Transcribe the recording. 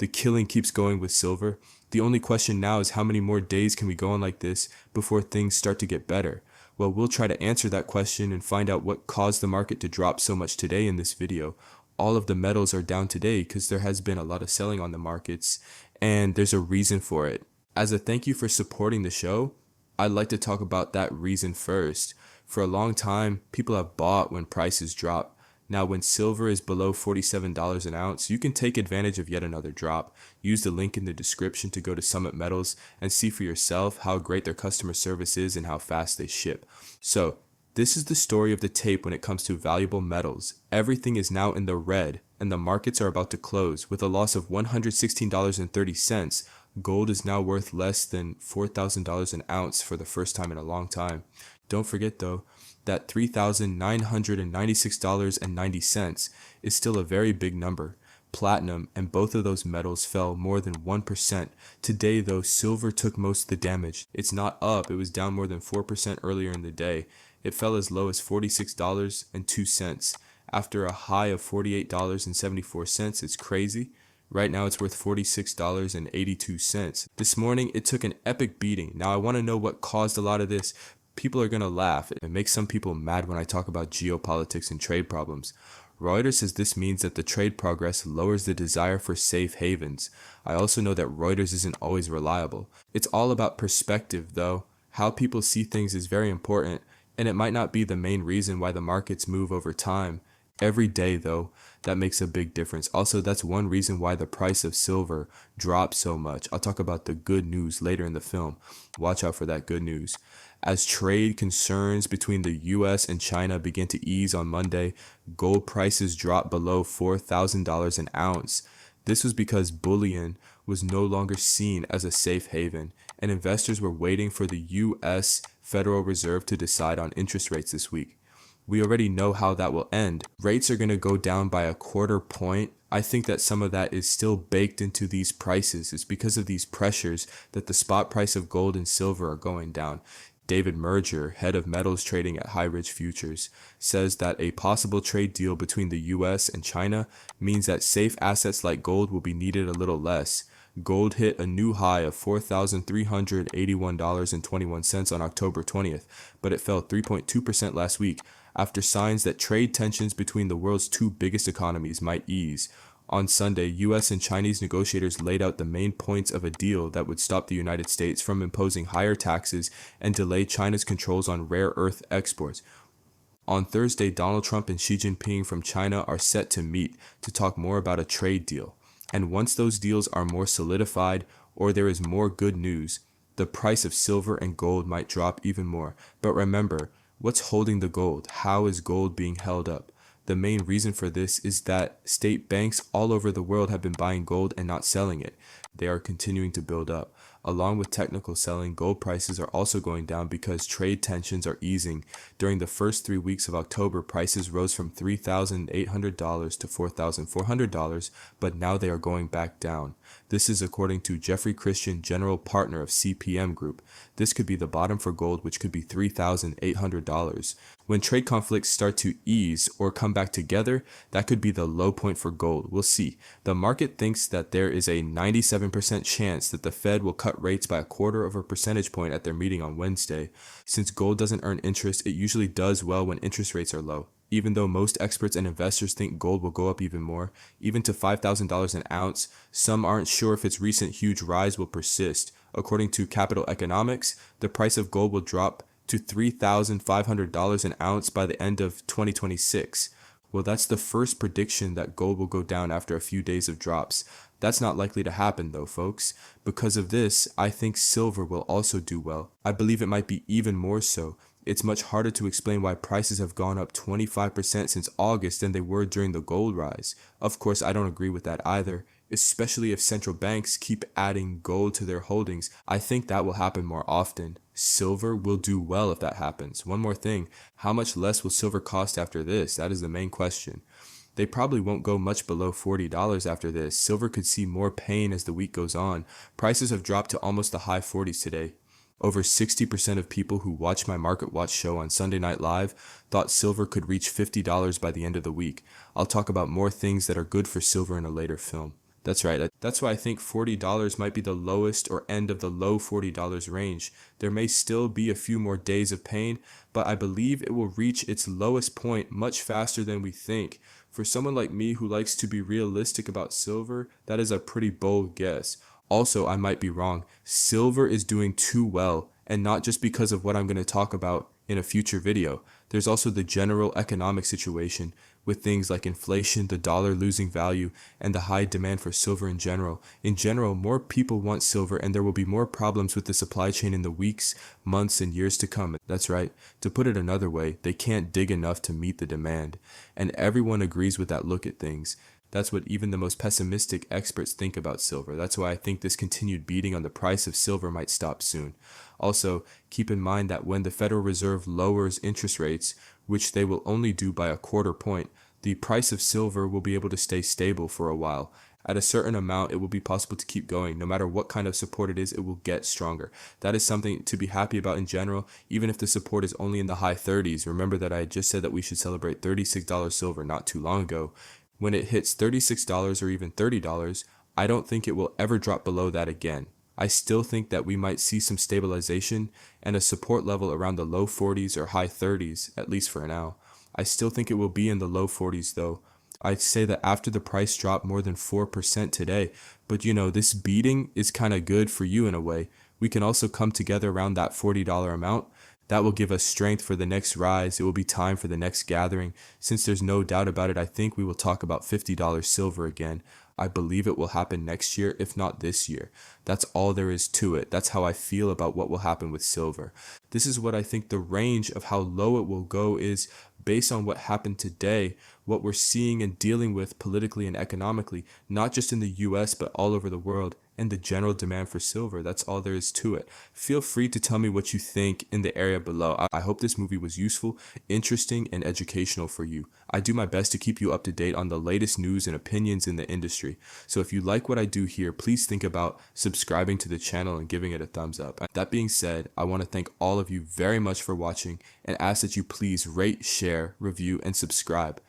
The killing keeps going with silver. The only question now is how many more days can we go on like this before things start to get better? Well, we'll try to answer that question and find out what caused the market to drop so much today in this video. All of the metals are down today because there has been a lot of selling on the markets, and there's a reason for it. As a thank you for supporting the show, I'd like to talk about that reason first. For a long time, people have bought when prices drop. Now, when silver is below $47 an ounce, you can take advantage of yet another drop. Use the link in the description to go to Summit Metals and see for yourself how great their customer service is and how fast they ship. So, this is the story of the tape when it comes to valuable metals. Everything is now in the red, and the markets are about to close. With a loss of $116.30, gold is now worth less than $4,000 an ounce for the first time in a long time. Don't forget though, that $3,996.90 is still a very big number. Platinum and both of those metals fell more than 1%. Today though, silver took most of the damage. It's not up, it was down more than 4% earlier in the day. It fell as low as $46.02. After a high of $48.74, it's crazy. Right now it's worth $46.82. This morning it took an epic beating. Now I want to know what caused a lot of this. People are going to laugh. It makes some people mad when I talk about geopolitics and trade problems. Reuters says this means that the trade progress lowers the desire for safe havens. I also know that Reuters isn't always reliable. It's all about perspective though. How people see things is very important, and it might not be the main reason why the markets move over time. Every day though, that makes a big difference. Also, that's one reason why the price of silver dropped so much. I'll talk about the good news later in the film. Watch out for that good news. As trade concerns between the US and China began to ease on Monday, gold prices dropped below $4,000 an ounce. This was because bullion was no longer seen as a safe haven, and investors were waiting for the US Federal Reserve to decide on interest rates this week. We already know how that will end. Rates are going to go down by a quarter point. I think that some of that is still baked into these prices. It's because of these pressures that the spot price of gold and silver are going down. David Merger, head of metals trading at High Ridge Futures, says that a possible trade deal between the US and China means that safe assets like gold will be needed a little less. Gold hit a new high of $4,381.21 on October 20th, but it fell 3.2% last week after signs that trade tensions between the world's two biggest economies might ease. On Sunday, US and Chinese negotiators laid out the main points of a deal that would stop the United States from imposing higher taxes and delay China's controls on rare earth exports. On Thursday, Donald Trump and Xi Jinping from China are set to meet to talk more about a trade deal. And once those deals are more solidified or there is more good news, the price of silver and gold might drop even more. But remember, what's holding the gold? How is gold being held up? The main reason for this is that state banks all over the world have been buying gold and not selling it. They are continuing to build up. Along with technical selling, gold prices are also going down because trade tensions are easing. During the first 3 weeks of October, prices rose from $3,800 to $4,400, but now they are going back down. This is according to Jeffrey Christian, general partner of CPM Group. This could be the bottom for gold, which could be $3,800. When trade conflicts start to ease or come back together, that could be the low point for gold. We'll see. The market thinks that there is a 97% chance that the Fed will cut rates by a quarter of a percentage point at their meeting on Wednesday. Since gold doesn't earn interest, it usually does well when interest rates are low. Even though most experts and investors think gold will go up even more, even to $5,000 an ounce, some aren't sure if its recent huge rise will persist. According to Capital Economics, the price of gold will drop to $3,500 an ounce by the end of 2026. Well, that's the first prediction that gold will go down after a few days of drops. That's not likely to happen though, folks. Because of this, I think silver will also do well. I believe it might be even more so. It's much harder to explain why prices have gone up 25% since August than they were during the gold rise. Of course, I don't agree with that either, especially if central banks keep adding gold to their holdings. I think that will happen more often. Silver will do well if that happens. One more thing, how much less will silver cost after this? That is the main question. They probably won't go much below $40 after this. Silver could see more pain as the week goes on. Prices have dropped to almost the high 40s today. Over 60% of people who watch my Market Watch show on Sunday Night Live thought silver could reach $50 by the end of the week. I'll talk about more things that are good for silver in a later film. That's right. That's why I think $40 might be the lowest or end of the low $40 range. There may still be a few more days of pain, but I believe it will reach its lowest point much faster than we think. For someone like me who likes to be realistic about silver, that is a pretty bold guess. Also, I might be wrong. Silver is doing too well, and not just because of what I'm going to talk about in a future video. There's also the general economic situation with things like inflation, the dollar losing value, and the high demand for silver in general. In general, more people want silver, and there will be more problems with the supply chain in the weeks, months, and years to come. That's right. To put it another way, they can't dig enough to meet the demand. And everyone agrees with that look at things. That's what even the most pessimistic experts think about silver. That's why I think this continued beating on the price of silver might stop soon. Also, keep in mind that when the Federal Reserve lowers interest rates, which they will only do by a quarter point, the price of silver will be able to stay stable for a while. At a certain amount, it will be possible to keep going. No matter what kind of support it is, it will get stronger. That is something to be happy about in general, even if the support is only in the high 30s. Remember that I just said that we should celebrate $36 silver not too long ago. When it hits $36 or even $30, I don't think it will ever drop below that again. I still think that we might see some stabilization and a support level around the low 40s or high 30s, at least for now. I still think it will be in the low 40s though. I'd say that after the price dropped more than 4% today, but this beating is kind of good for you in a way. We can also come together around that $40 amount. That will give us strength for the next rise. It will be time for the next gathering. Since there's no doubt about it, I think we will talk about $50 silver again. I believe it will happen next year, if not this year. That's all there is to it. That's how I feel about what will happen with silver. This is what I think the range of how low it will go is based on what happened today, what we're seeing and dealing with politically and economically, not just in the US, but all over the world, and the general demand for silver. That's all there is to it. Feel free to tell me what you think in the area below. I hope this movie was useful, interesting, and educational for you. I do my best to keep you up to date on the latest news and opinions in the industry. So if you like what I do here, please think about subscribing to the channel and giving it a thumbs up. That being said, I want to thank all of you very much for watching and ask that you please rate, share, review, and subscribe.